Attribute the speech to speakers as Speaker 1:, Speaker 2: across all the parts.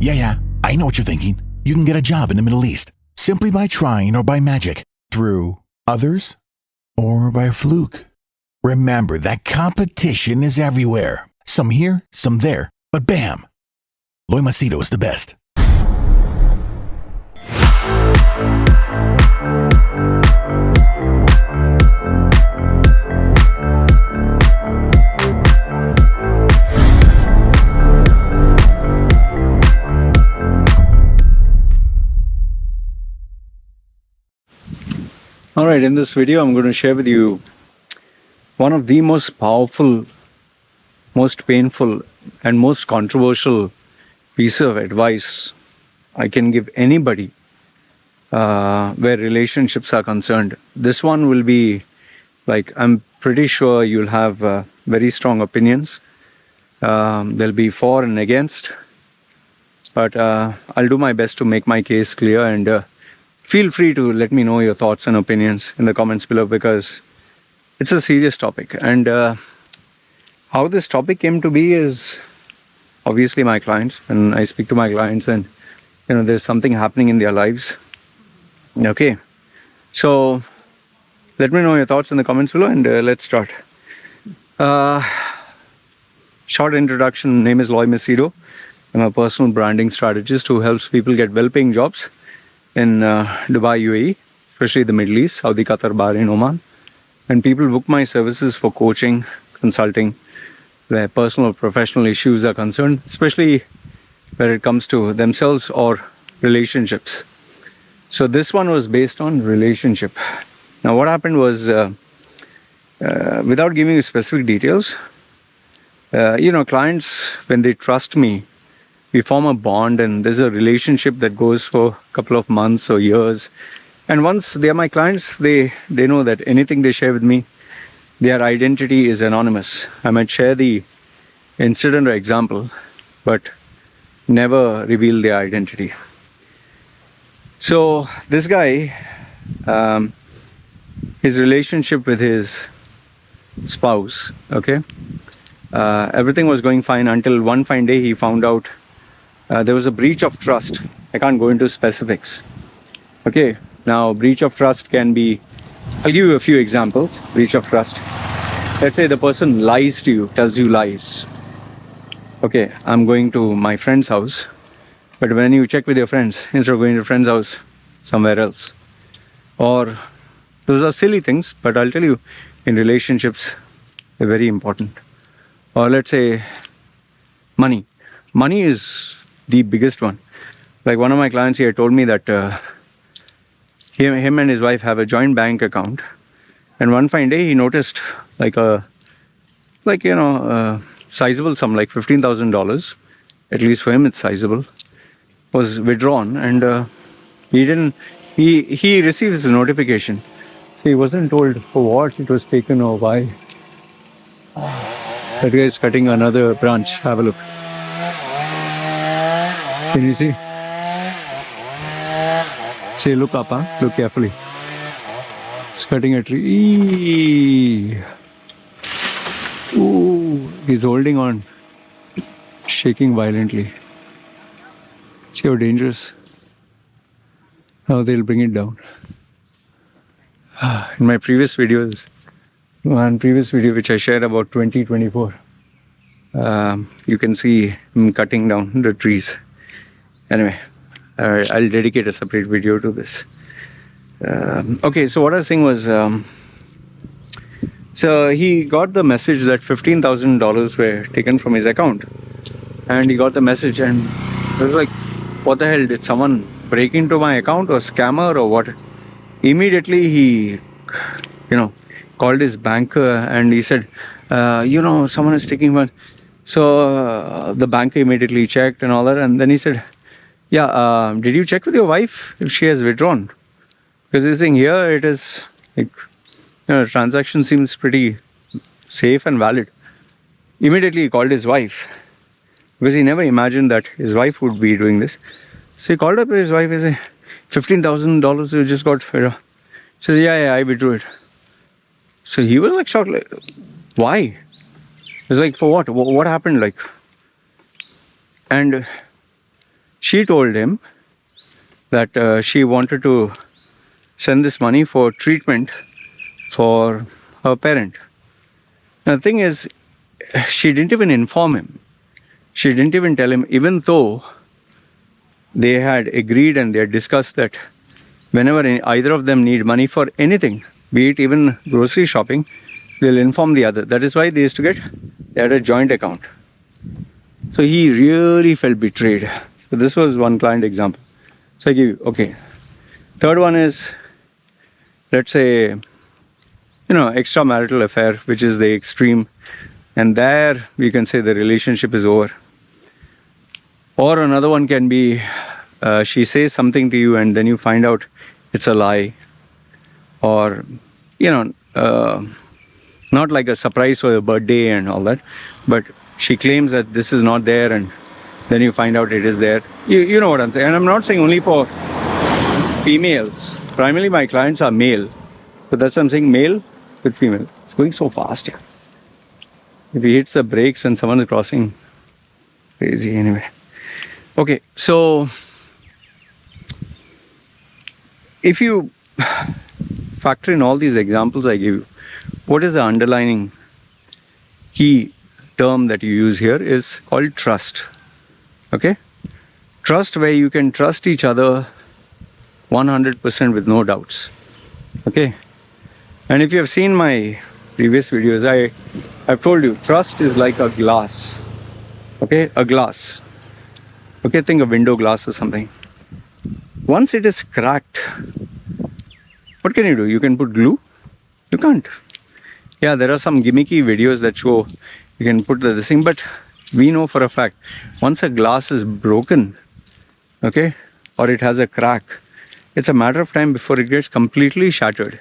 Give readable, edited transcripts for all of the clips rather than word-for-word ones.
Speaker 1: Yeah, I know what you're thinking. You can get a job in the Middle East simply by trying or by magic, through others, or by fluke. Remember that competition is everywhere. Some here, some there, but bam! Loy Machedo is the best.
Speaker 2: Alright, in this video I'm going to share with you one of the most powerful, most painful and most controversial piece of advice I can give anybody where relationships are concerned. This one will be like, I'm pretty sure you'll have very strong opinions. There'll be for and against, but I'll do my best to make my case clear, and feel free to let me know your thoughts and opinions in the comments below, because it's a serious topic. And how this topic came to be is obviously my clients. When I speak to my clients and there's something happening in their lives. Okay, so let me know your thoughts in the comments below, and let's start. Short introduction: name is Loy Machedo. I'm a personal branding strategist who helps people get well-paying jobs in Dubai, UAE, especially the Middle East, Saudi, Qatar, Bahrain, Oman. And people book my services for coaching, consulting, where personal or professional issues are concerned, especially where it comes to themselves or relationships. So this one was based on relationship. Now what happened was, without giving you specific details, clients, when they trust me, we form a bond, and there's a relationship that goes for a couple of months or years. And once they are my clients, they know that anything they share with me, their identity is anonymous. I might share the incident or example, but never reveal their identity. So this guy, his relationship with his spouse, okay, everything was going fine until one fine day he found out there was a breach of trust. I can't go into specifics. Okay, now breach of trust can be, I'll give you a few examples. Breach of trust. Let's say the person lies to you, tells you lies. Okay, I'm going to my friend's house, but when you check with your friends, instead of going to a friend's house, somewhere else. Or those are silly things, but I'll tell you, in relationships, they're very important. Or let's say money. Money is the biggest one. Like one of my clients here told me that him and his wife have a joint bank account, and one fine day he noticed sizable sum, like $15,000, at least for him it's sizable, was withdrawn, and he receives a notification. So he wasn't told for what it was taken or why. That guy is cutting another branch. Have a look. Can you see? Say, look up, huh? Look carefully. It's cutting a tree. Ooh, he's holding on, shaking violently. See how dangerous? Now they'll bring it down. In my previous videos, one previous video which I shared about 2024, you can see him cutting down the trees. Anyway, I'll dedicate a separate video to this. Okay, so what I was saying was, so he got the message that $15,000 were taken from his account, and he got the message, and it was like, what the hell, did someone break into my account, or scammer, or what? Immediately he called his banker, and he said, someone is taking money. So the banker immediately checked and all that, and then he said, yeah, did you check with your wife if she has withdrawn? Because he's saying here it is like, transaction seems pretty safe and valid. Immediately he called his wife, because he never imagined that his wife would be doing this. So he called up his wife and said, $15,000 you just got. He said, yeah, I withdrew it. So he was like shocked, like, why? It's like, for what? What happened? Like, and She told him that she wanted to send this money for treatment for her parent. Now, the thing is, she didn't even inform him. She didn't even tell him, even though they had agreed and they had discussed that whenever either of them need money for anything, be it even grocery shopping, they'll inform the other. That is why they had a joint account. So he really felt betrayed. So this was one client example. So I give you, okay. Third one is, let's say, extramarital affair, which is the extreme. And there we can say the relationship is over. Or another one can be, she says something to you and then you find out it's a lie. Or, not like a surprise for your birthday and all that, but she claims that this is not there and then you find out it is there. You know what I'm saying. And I'm not saying only for females. Primarily my clients are male. So that's what I'm saying, male with female. It's going so fast here. If he hits the brakes and someone is crossing, crazy anyway. Okay, so if you factor in all these examples I give you, what is the underlying key term that you use here is called trust. Okay? Trust, where you can trust each other 100% with no doubts. Okay? And if you have seen my previous videos, I've told you, trust is like a glass. Okay? A glass. Okay, think of window glass or something. Once it is cracked, what can you do? You can put glue? You can't. Yeah, there are some gimmicky videos that show you can put this thing, but we know for a fact, once a glass is broken, okay, or it has a crack, it's a matter of time before it gets completely shattered.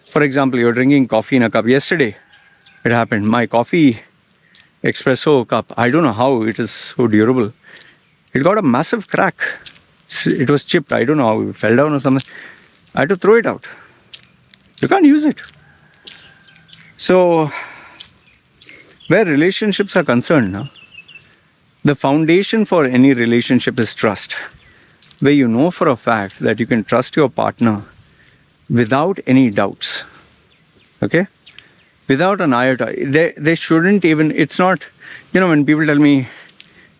Speaker 2: For example, you're drinking coffee in a cup. Yesterday, it happened. My coffee espresso cup, I don't know how it is so durable. It got a massive crack. It was chipped. I don't know how it fell down or something. I had to throw it out. You can't use it. So, where relationships are concerned, the foundation for any relationship is trust. Where you know for a fact that you can trust your partner without any doubts. Okay? Without an iota. They shouldn't even, it's not, when people tell me,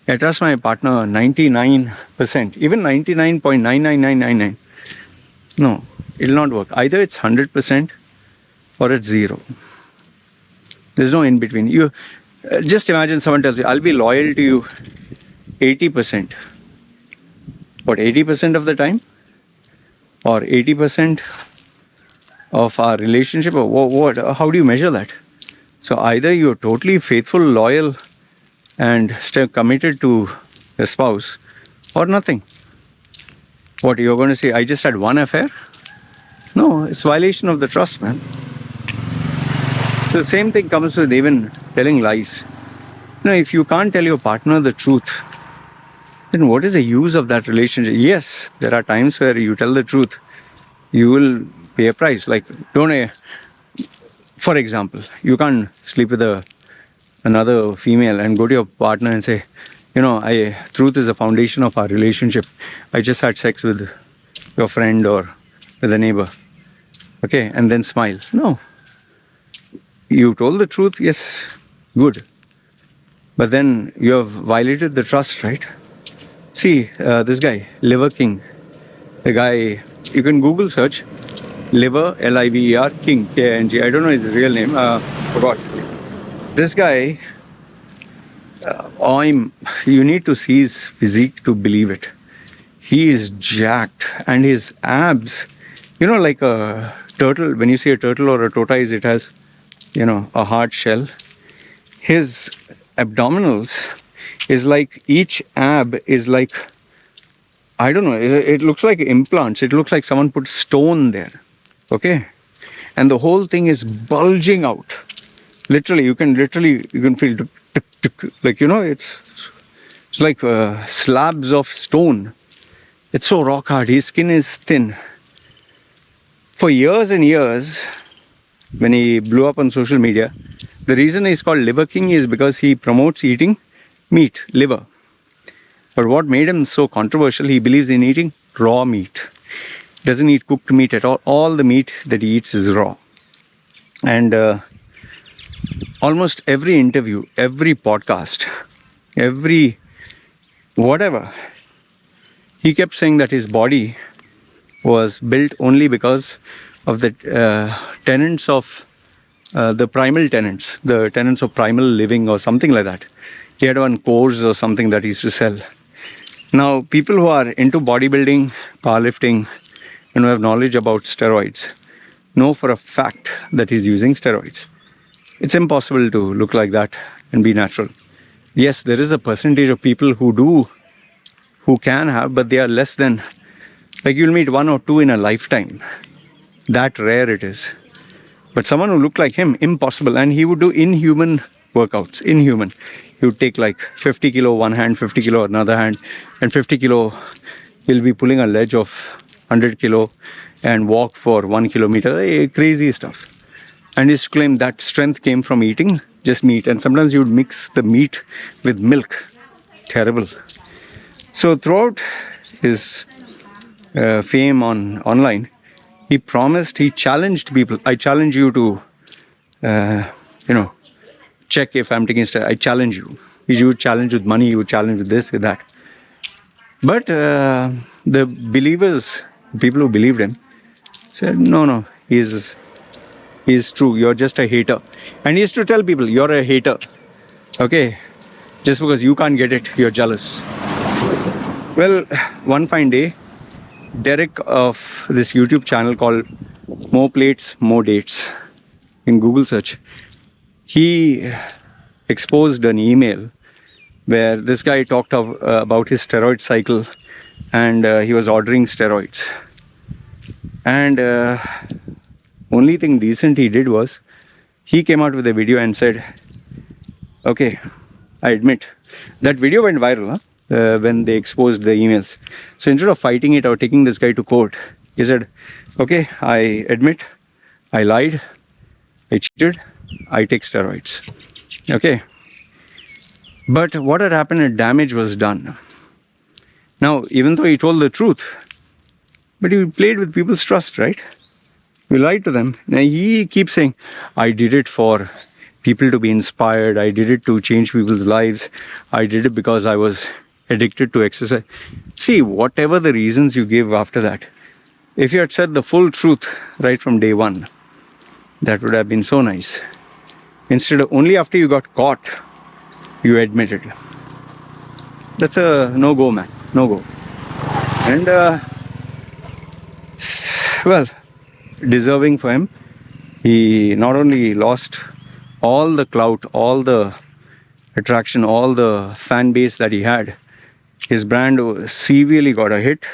Speaker 2: I trust my partner 99%, even 99.99999. No, it'll not work. Either it's 100% or it's 0. There's no in between. You just imagine someone tells you, I'll be loyal to you 80%. What, 80% of the time? Or 80% of our relationship? Or what? How do you measure that? So either you're totally faithful, loyal, and still committed to the spouse, or nothing. What, you're going to say, I just had one affair? No, it's violation of the trust, man. So the same thing comes with even telling lies. If you can't tell your partner the truth, then what is the use of that relationship? Yes, there are times where you tell the truth, you will pay a price. Like, for example, you can't sleep with another female and go to your partner and say, truth is the foundation of our relationship. I just had sex with your friend or with a neighbor. Okay, and then smile. No. You told the truth, yes, good. But then you have violated the trust, right? See, this guy, Liver King. The guy, you can Google search, Liver, Liver, King, K-I-N-G. I don't know his real name, forgot. This guy, you need to see his physique to believe it. He is jacked, and his abs, like a turtle. When you see a turtle or a tortoise, it has, a hard shell. His abdominals is like, each ab is like, I don't know, it looks like implants. It looks like someone put stone there. Okay? And the whole thing is bulging out. Literally, you can feel like, it's like slabs of stone. It's so rock hard. His skin is thin. For years and years, when he blew up on social media, the reason he's called Liver King is because he promotes eating meat, liver. But what made him so controversial, he believes in eating raw meat. Doesn't eat cooked meat at all. All the meat that he eats is raw. And almost every interview, every podcast, every whatever, he kept saying that his body was built only because of the tenets of the primal tenets, the tenets of primal living or something like that. He had one course or something that he used to sell. Now, people who are into bodybuilding, powerlifting, and who have knowledge about steroids know for a fact that he's using steroids. It's impossible to look like that and be natural. Yes, there is a percentage of people who can have, but they are less than, like you'll meet 1 or 2 in a lifetime. That rare it is. But someone who looked like him, impossible. And he would do inhuman workouts, inhuman. He would take like 50 kilo one hand, 50 kilo another hand, and 50 kilo, he'll be pulling a ledge of 100 kilo and walk for 1 kilometer, crazy stuff. And he used to claim that strength came from eating just meat. And sometimes he would mix the meat with milk. Terrible. So throughout his fame online, he promised, he challenged people. I challenge you to, check if I'm taking steroids. I challenge you. You would challenge with money, you would challenge with this, with that. But the believers, people who believed him, said, no, he's true. You're just a hater. And he used to tell people, you're a hater. Okay? Just because you can't get it, you're jealous. Well, one fine day, Derek of this YouTube channel called More Plates, More Dates, in Google search, he exposed an email where this guy talked about his steroid cycle, and he was ordering steroids. And only thing decent he did was, he came out with a video and said, okay, I admit, that video went viral, when they exposed the emails. So instead of fighting it or taking this guy to court, he said, okay, I admit, I lied, I cheated, I take steroids. Okay. But what had happened, damage was done. Now, even though he told the truth, but he played with people's trust, right? We lied to them. Now he keeps saying, I did it for people to be inspired. I did it to change people's lives. I did it because I was addicted to exercise. See, whatever the reasons you give after that, if you had said the full truth right from day one, that would have been so nice. Instead of only after you got caught, you admitted. That's a no-go, man. No-go. And, well, deserving for him. He not only lost all the clout, all the attraction, all the fan base that he had, his brand severely got a hit.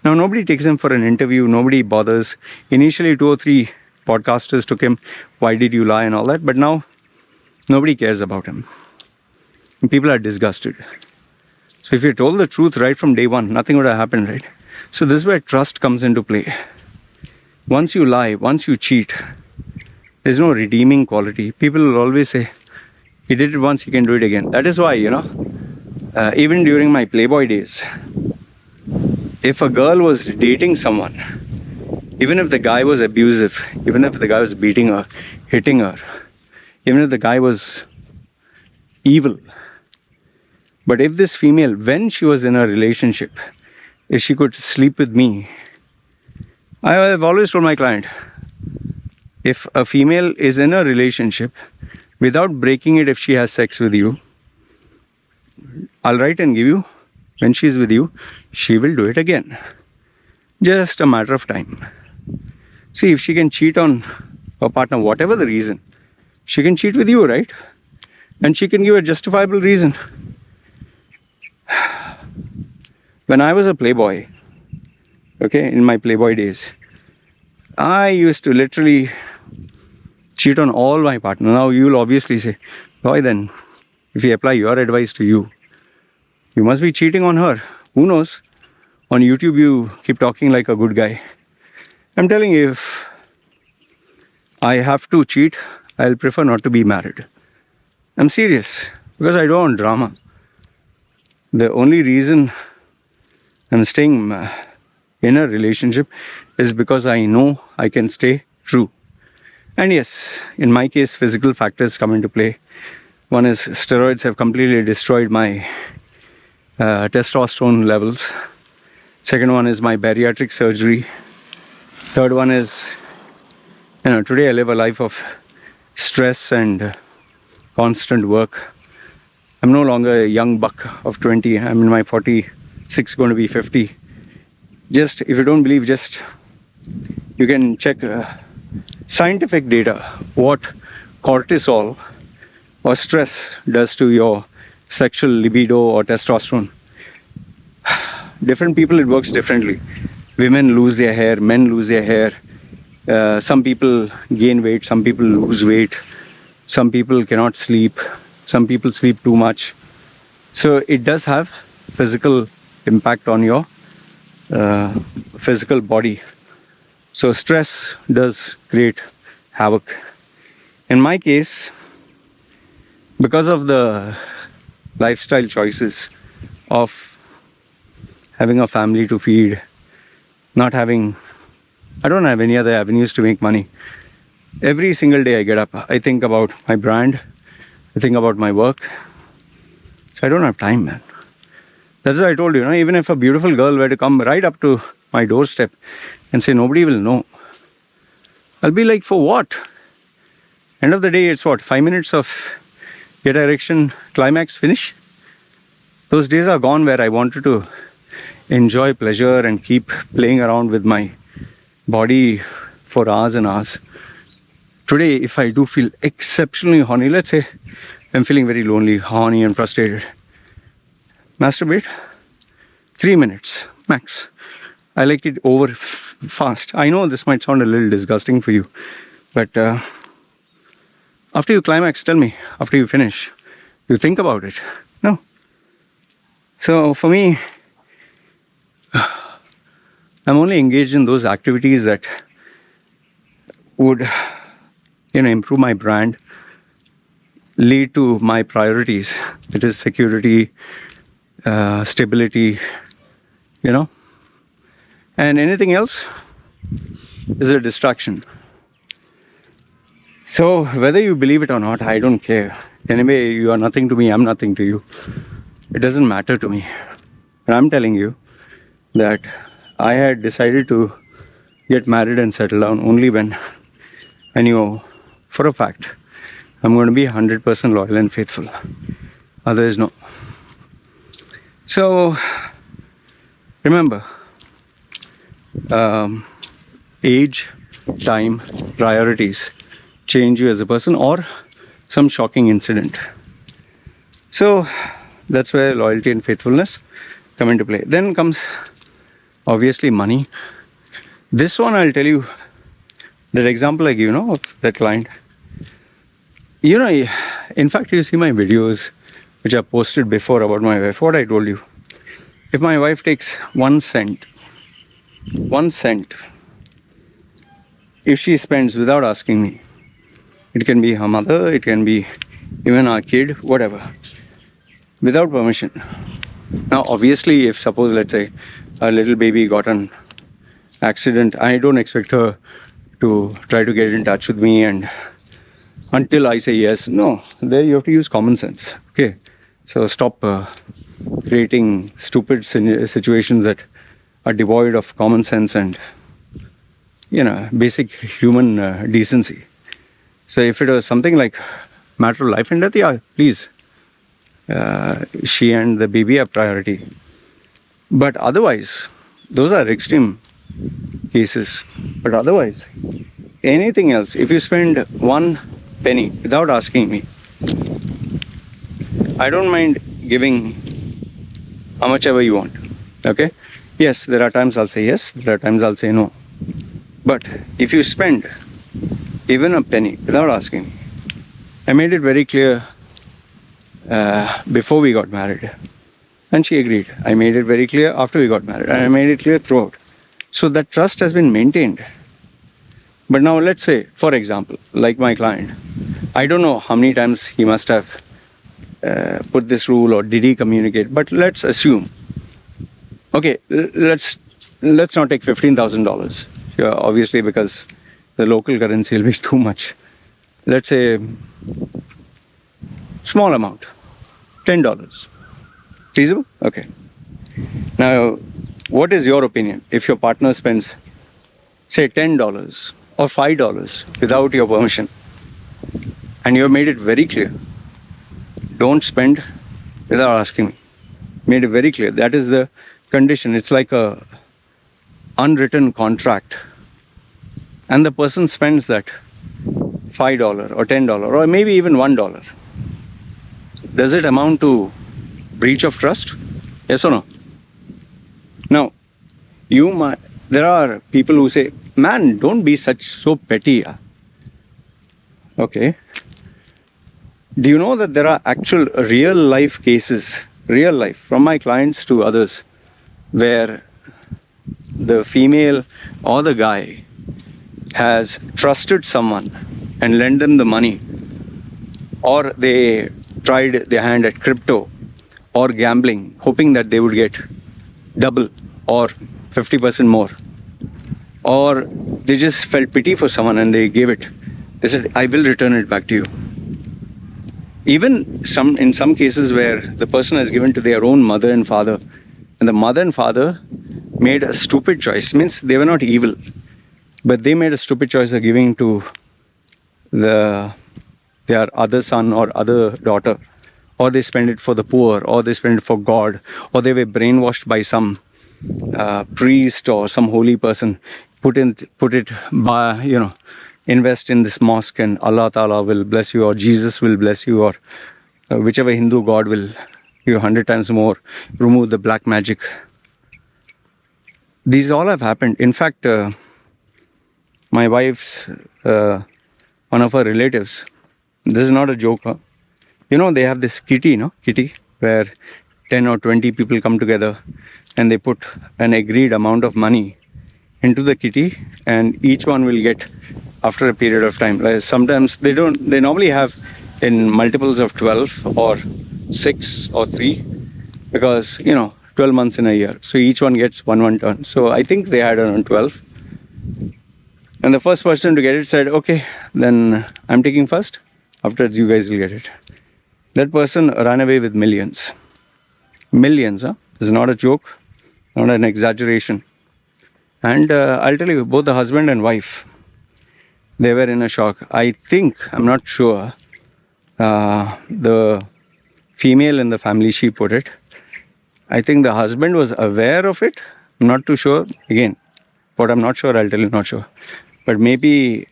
Speaker 2: Now nobody takes him for an interview, nobody bothers. Initially 2 or 3 podcasters took him, why did you lie and all that, but now nobody cares about him. People are disgusted. So if you told the truth right from day one, nothing would have happened, right? So this is where trust comes into play. Once you lie, once you cheat, there's no redeeming quality. People will always say, he did it once, he can do it again. That is why, even during my Playboy days, if a girl was dating someone, even if the guy was abusive, even if the guy was beating her, hitting her, even if the guy was evil, but if this female, when she was in a relationship, if she could sleep with me, I have always told my client, if a female is in a relationship, without breaking it, if she has sex with you, I'll write and give you, when she's with you, she will do it again. Just a matter of time. See, if she can cheat on her partner, whatever the reason, she can cheat with you, right? And she can give a justifiable reason. When I was a playboy, okay, in my Playboy days, I used to literally cheat on all my partners. Now you'll obviously say, why then, if we apply your advice to you, you must be cheating on her. Who knows? On YouTube you keep talking like a good guy. I'm telling you, if I have to cheat, I'll prefer not to be married. I'm serious, because I don't want drama. The only reason I'm staying in a relationship is because I know I can stay true. And yes, in my case, physical factors come into play. One is steroids have completely destroyed my testosterone levels. Second one is my bariatric surgery. Third one is, today I live a life of stress and constant work. I'm no longer a young buck of 20. I'm in my 46, going to be 50. Just, if you don't believe, just you can check scientific data, what cortisol or stress does to your sexual libido or testosterone. Different people, it works differently. Women lose their hair, men lose their hair. Some people gain weight, some people lose weight. Some people cannot sleep. Some people sleep too much. So it does have physical impact on your physical body. So stress does create havoc. In my case, because of the lifestyle choices of having a family to feed, I don't have any other avenues to make money. Every single day I get up, I think about my brand, I think about my work. So I don't have time, man. That's why I told you, even if a beautiful girl were to come right up to my doorstep and say, nobody will know, I'll be like, for what? End of the day, it's what, 5 minutes of get erection, climax, finish? Those days are gone where I wanted to enjoy pleasure and keep playing around with my body for hours and hours. Today, if I do feel exceptionally horny, let's say I'm feeling very lonely, horny and frustrated, masturbate, 3 minutes max. I like it over fast. I know this might sound a little disgusting for you, but after you climax, tell me, after you finish, you think about it? No. So for me, I'm only engaged in those activities that would, improve my brand, lead to my priorities. It is security, stability, and anything else is a distraction. So whether you believe it or not, I don't care. Anyway, you are nothing to me, I'm nothing to you. It doesn't matter to me. And I'm telling you that I had decided to get married and settle down only when I knew for a fact I'm going to be 100% loyal and faithful. Otherwise, no. So remember, age, time, priorities change you as a person, or some shocking incident. So that's where loyalty and faithfulness come into play. Then comes obviously money. This one, I'll tell you, that example I give, of that client. In fact, you see my videos which I posted before about my wife. What I told you, if my wife takes 1 cent, if she spends without asking me, it can be her mother, it can be even our kid, whatever, without permission. Now, obviously, if suppose, let's say, a little baby got an accident, I don't expect her to try to get in touch with me and until I say yes. No, there you have to use common sense. Okay, so stop creating stupid situations that are devoid of common sense and basic human decency. So if it was something like matter of life and death, yeah, please, she and the baby are priority. But otherwise, those are extreme cases. But otherwise, anything else, if you spend 1 penny without asking me, I don't mind giving how much ever you want. Okay? Yes, there are times I'll say yes, there are times I'll say no. But if you spend even a penny without asking me, I made it very clear before we got married, and she agreed. I made it very clear after we got married, and I made it clear throughout. So that trust has been maintained. But now let's say, for example, like my client, I don't know how many times he must have put this rule or did he communicate? But let's assume, okay, let's not take $15,000. Yeah, obviously, because the local currency will be too much. Let's say small amount, $10. Feasible? Okay. Now, what is your opinion if your partner spends, say, $10 or $5 without your permission, and you have made it very clear, don't spend without asking me. Made it very clear. That is the condition. It's like a unwritten contract. And the person spends that $5 or $10 or maybe even $1. Does it amount to breach of trust? Yes or no? Now, there are people who say, man, don't be so petty. Okay. Do you know that there are actual real life cases, from my clients to others, where the female or the guy has trusted someone and lent them the money, or they tried their hand at crypto or gambling, hoping that they would get double or 50% more, or they just felt pity for someone and they gave it. They said, I will return it back to you. Even in some cases where the person has given to their own mother and father, and the mother and father made a stupid choice. Means they were not evil, but they made a stupid choice of giving to their other son or other daughter, or they spent it for the poor, or they spent it for God, or they were brainwashed by some priest or some holy person. Put it by, invest in this mosque and Allah Ta'ala will bless you, or Jesus will bless you, or whichever Hindu God will give 100 times more, remove the black magic. These all have happened. In fact, my wife's, one of her relatives, this is not a joke, huh? They have this kitty, where 10 or 20 people come together and they put an agreed amount of money into the kitty, and each one will get after a period of time. Like sometimes they normally have in multiples of 12 or 6 or 3, because 12 months in a year, so each one gets one turn. So I think they had around 12, and the first person to get it said, okay, then I'm taking first, afterwards you guys will get it. That person ran away with millions. This is not a joke, not an exaggeration. And I'll tell you, both the husband and wife, they were in a shock. I think, I'm not sure, the female in the family, she put it, I think the husband was aware of it. I'm not too sure. Again, what I'm not sure, I'll tell you not sure. But maybe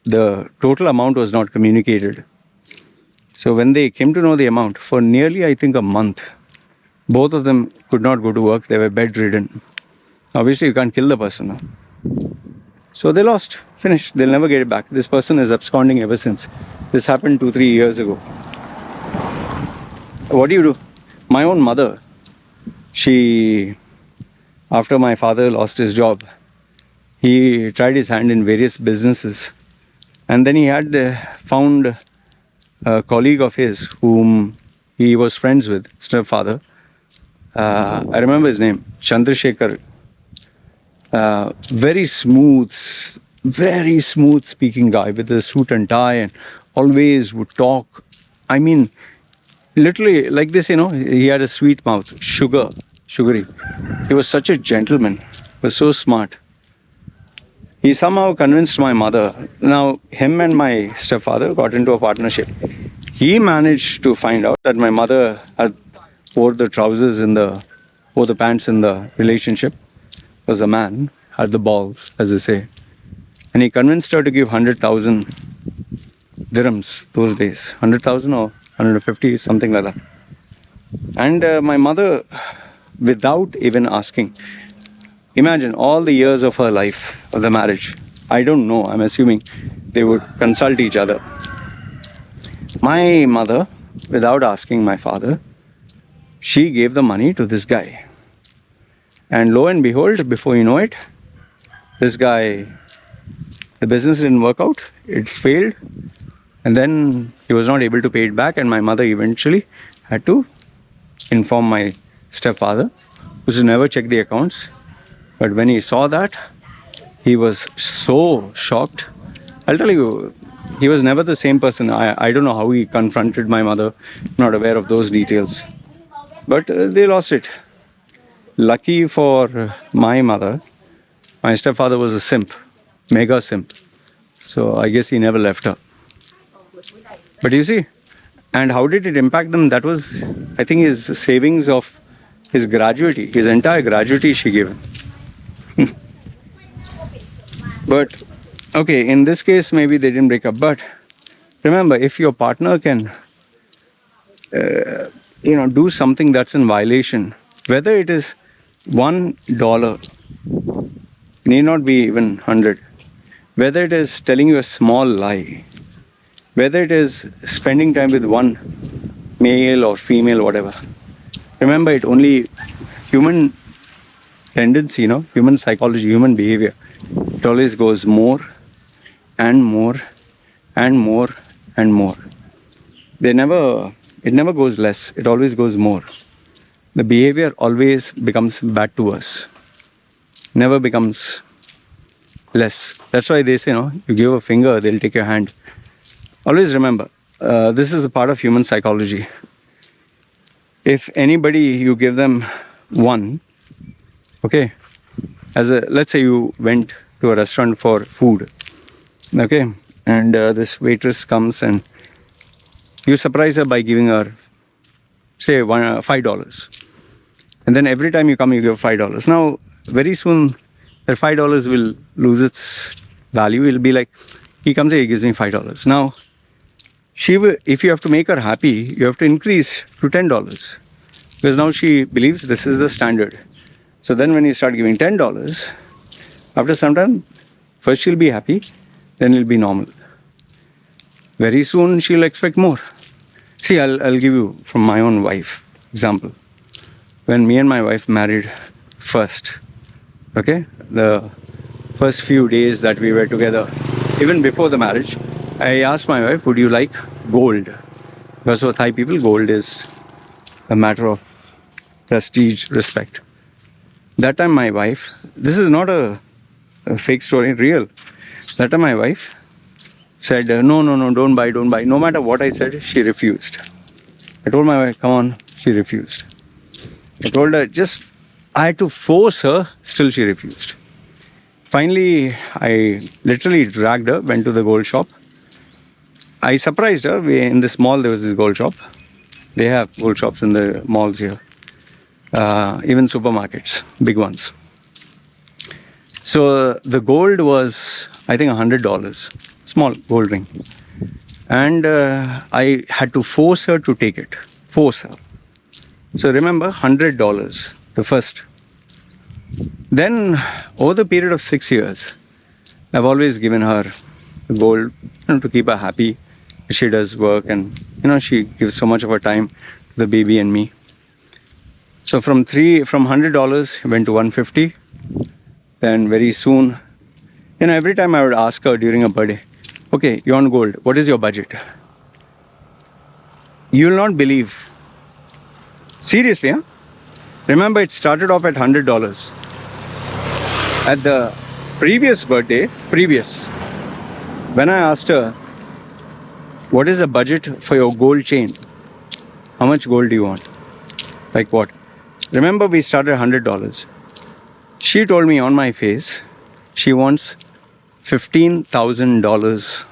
Speaker 2: the total amount was not communicated. So when they came to know the amount, for nearly, I think, a month, both of them could not go to work. They were bedridden. Obviously, you can't kill the person. No? So they lost. Finished. They'll never get it back. This person is absconding ever since. This happened 2-3 years ago. What do you do? My own mother, after my father lost his job, he tried his hand in various businesses. And then he had found a colleague of his whom he was friends with, stepfather. I remember his name, Chandrasekhar. Very smooth speaking guy with a suit and tie, and always would talk. I mean, literally like this, he had a sweet mouth, sugary. He was such a gentleman, was so smart. He somehow convinced my mother. Now, him and my stepfather got into a partnership. He managed to find out that my mother had wore the pants in the relationship, was a man, had the balls, as they say. And he convinced her to give 100,000 dirhams those days. 100,000 or 150, something like that. And my mother, without even asking, imagine all the years of her life, of the marriage. I don't know, I'm assuming they would consult each other. My mother, without asking my father, she gave the money to this guy. And lo and behold, before you know it, this guy, the business didn't work out, it failed, And then he was not able to pay it back, and my mother eventually had to inform my stepfather, who never checked the accounts. But when he saw that, he was so shocked. I'll tell you, he was never the same person. I don't know how he confronted my mother, not aware of those details. But they lost it. Lucky for my mother, my stepfather was a simp, mega simp. So I guess he never left her. But you see, and how did it impact them? That was, I think, his savings of his gratuity, his entire gratuity she gave him. But, okay, in this case, maybe they didn't break up. But remember, if your partner can, do something that's in violation, whether it is $1, need not be even 100, whether it is telling you a small lie, whether it is spending time with one male or female, whatever. Remember, it only human tendency, human psychology, human behavior. It always goes more and more and more and more. It never goes less. It always goes more. The behavior always becomes bad to us. Never becomes less. That's why they say, you give a finger, they'll take your hand. Always remember, this is a part of human psychology. If anybody, you give them one, okay, let's say you went to a restaurant for food, okay, and this waitress comes and you surprise her by giving her, say, $5. And then every time you come, you give $5. Now, very soon, that $5 will lose its value. It'll be like, he comes here, he gives me $5. Now, if you have to make her happy, you have to increase to $10. Because now she believes this is the standard. So then when you start giving $10, after some time, first she'll be happy, then it'll be normal. Very soon she'll expect more. See, I'll give you from my own wife example. When me and my wife married first, okay, the first few days that we were together, even before the marriage, I asked my wife, would you like gold? Because for Thai people, gold is a matter of prestige, respect. That time my wife, this is not a fake story, real. That time my wife said, no, don't buy. No matter what I said, she refused. I told my wife, come on, she refused. I told her, I had to force her, still she refused. Finally, I literally dragged her, went to the gold shop. I surprised her. In this mall, there was this gold shop. They have gold shops in the malls here. Even supermarkets, big ones. So the gold was, I think, $100. Small gold ring. And I had to force her to take it. Force her. So remember, $100, the first. Then, over the period of 6 years, I've always given her gold to keep her happy. She does work and, she gives so much of her time to the baby and me. So from $100, it went to $150. Then very soon, every time I would ask her during a birthday, okay, you want gold, what is your budget? You will not believe. Seriously, huh? Remember, it started off at $100. At the previous birthday, when I asked her, what is the budget for your gold chain? How much gold do you want? Like what? Remember, we started $100. She told me on my face, she wants $15,000.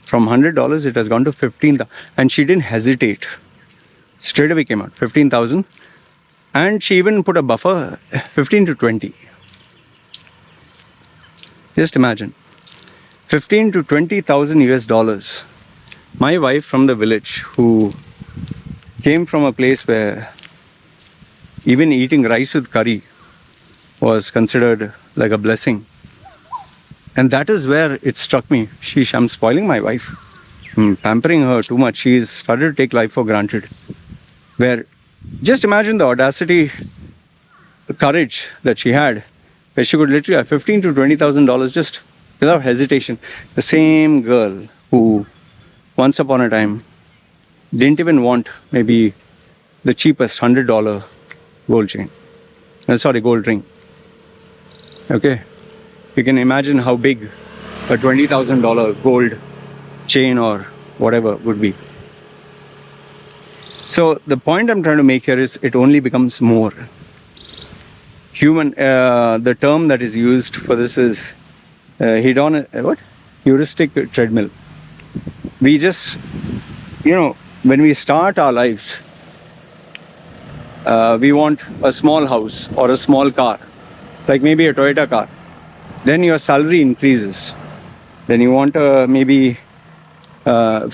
Speaker 2: From $100, it has gone to $15,000. And she didn't hesitate. Straight away came out, $15,000. And she even put a buffer, 15 to 20. Just imagine. 15 to 20,000 US dollars. My wife from the village, who came from a place where even eating rice with curry was considered like a blessing. And that is where it struck me. I'm spoiling my wife. I'm pampering her too much. She's started to take life for granted. Where, just imagine the audacity, the courage that she had, where she could literally have $15,000 to $20,000 just without hesitation. The same girl who once upon a time didn't even want maybe the cheapest $100 gold chain. Gold ring. Okay, you can imagine how big a $20,000 gold chain or whatever would be. So the point I'm trying to make here is it only becomes more. The term that is used for this is heuristic treadmill. We just, when we start our lives, we want a small house or a small car, like maybe a Toyota car. Then your salary increases. Then you want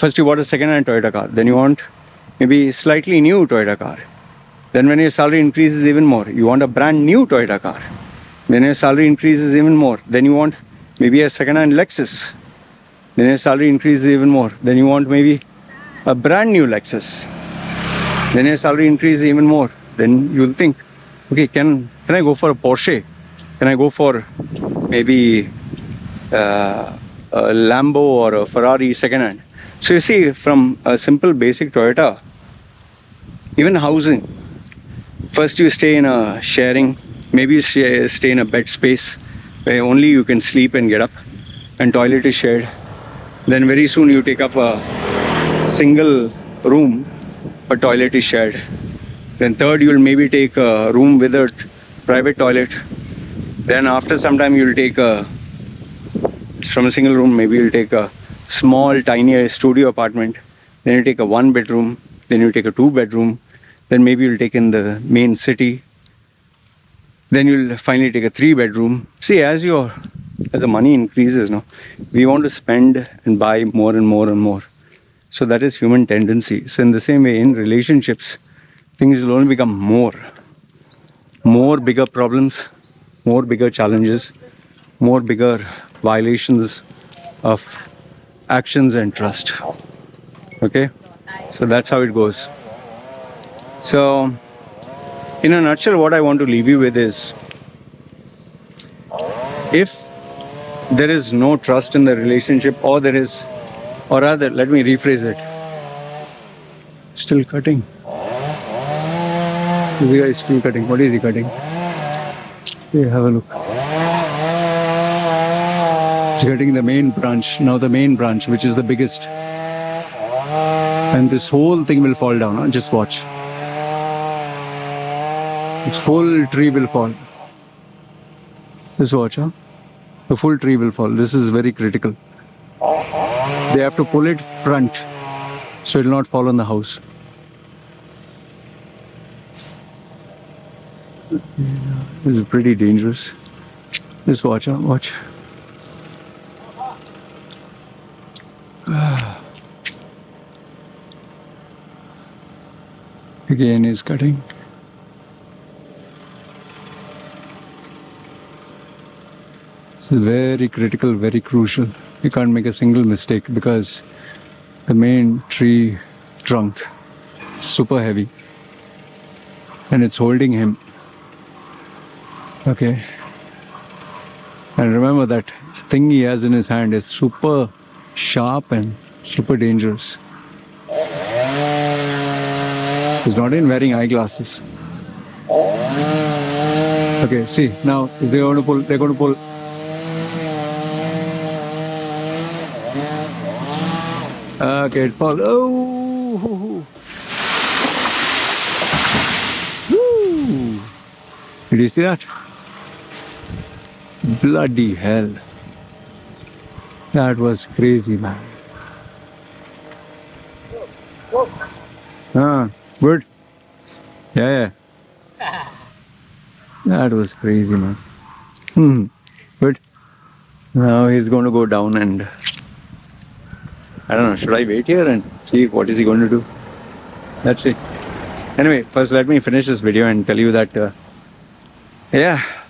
Speaker 2: first you bought a second-hand Toyota car. Then you want maybe slightly new Toyota car. Then when your salary increases even more, you want a brand new Toyota car. Then your salary increases even more. Then you want maybe a second-hand Lexus. Then your salary increases even more. Then you want maybe a brand new Lexus. Then your salary increases even more. Then you'll think, okay, can I go for a Porsche? Can I go for maybe a Lambo or a Ferrari second-hand? So you see, from a simple basic Toyota, even housing, first you stay in a sharing, maybe you stay in a bed space where only you can sleep and get up, and toilet is shared. Then very soon you take up a single room, but toilet is shared. Then third, you'll maybe take a room with a private toilet. Then after some time you'll take from a single room, maybe you'll take a small tiny studio apartment. Then you take a 1-bedroom. Then you take a 2-bedroom. Then maybe you'll take in the main city. Then you'll finally take a 3-bedroom. See, as the money increases, we want to spend and buy more and more and more. So that is human tendency. So in the same way, in relationships, things will only become more bigger problems, more bigger challenges, more bigger violations of actions and trust. Okay, so that's how it goes. So in a nutshell, what I want to leave you with is, if there is no trust in the relationship, or rather, let me rephrase it. Still cutting. This guy is still cutting. What is he cutting? Here, have a look. He's cutting the main branch. Now the main branch, which is the biggest. And this whole thing will fall down. Huh? Just watch. This whole tree will fall. Just watch. Huh? The full tree will fall. This is very critical. They have to pull it front so it will not fall on the house. This is pretty dangerous. Just watch, huh? Watch. Again he's cutting. This is very critical, very crucial. You can't make a single mistake because the main tree trunk is super heavy and it's holding him. Okay. And remember that thing he has in his hand is super sharp and super dangerous. He's not even wearing eyeglasses. Okay, see, now they're going to pull. Okay, it falls. Oh! Woo! Did you see that? Bloody hell. That was crazy, man. Good. Yeah. That was crazy, man. Good. Now he's going to go down and I don't know, should I wait here and see what is he going to do? Let's see. Anyway, first let me finish this video and tell you that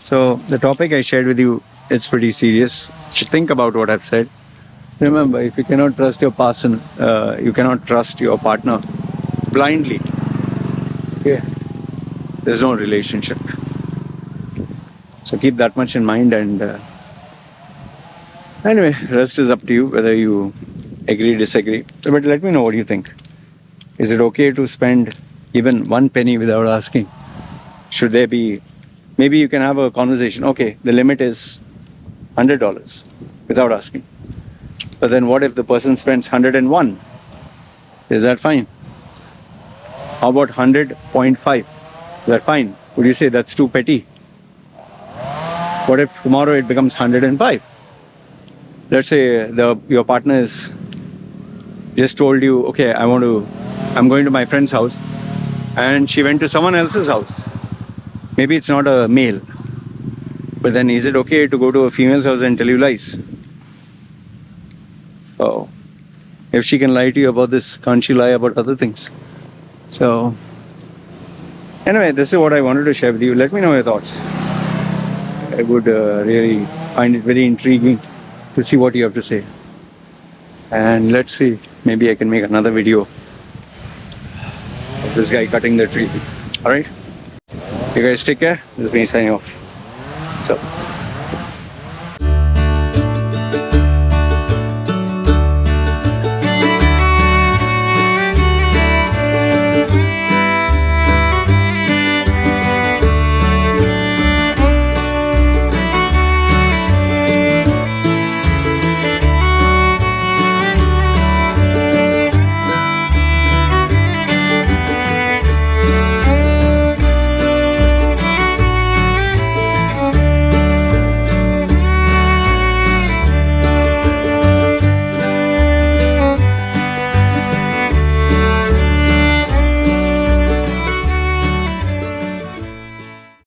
Speaker 2: so the topic I shared with you, it's pretty serious. So think about what I've said. Remember, if you cannot trust your person, you cannot trust your partner blindly. Okay, there's no relationship. So keep that much in mind, and anyway, rest is up to you, whether you agree, disagree. But let me know what you think. Is it okay to spend even 1 penny without asking? Should there be, maybe you can have a conversation. Okay, the limit is $100 without asking. But then what if the person spends 101? Is that fine? How about 100.5? Is that fine? Would you say that's too petty? What if tomorrow it becomes 105? Let's say your partner is just told you, okay, I'm going to my friend's house, and she went to someone else's house. Maybe it's not a male, but then is it okay to go to a female's house and tell you lies? So, if she can lie to you about this, can't she lie about other things? So, anyway, this is what I wanted to share with you. Let me know your thoughts. I would really find it very intriguing to see what you have to say. And let's see, maybe I can make another video of this guy cutting the tree. Alright? You guys take care. This is me signing off.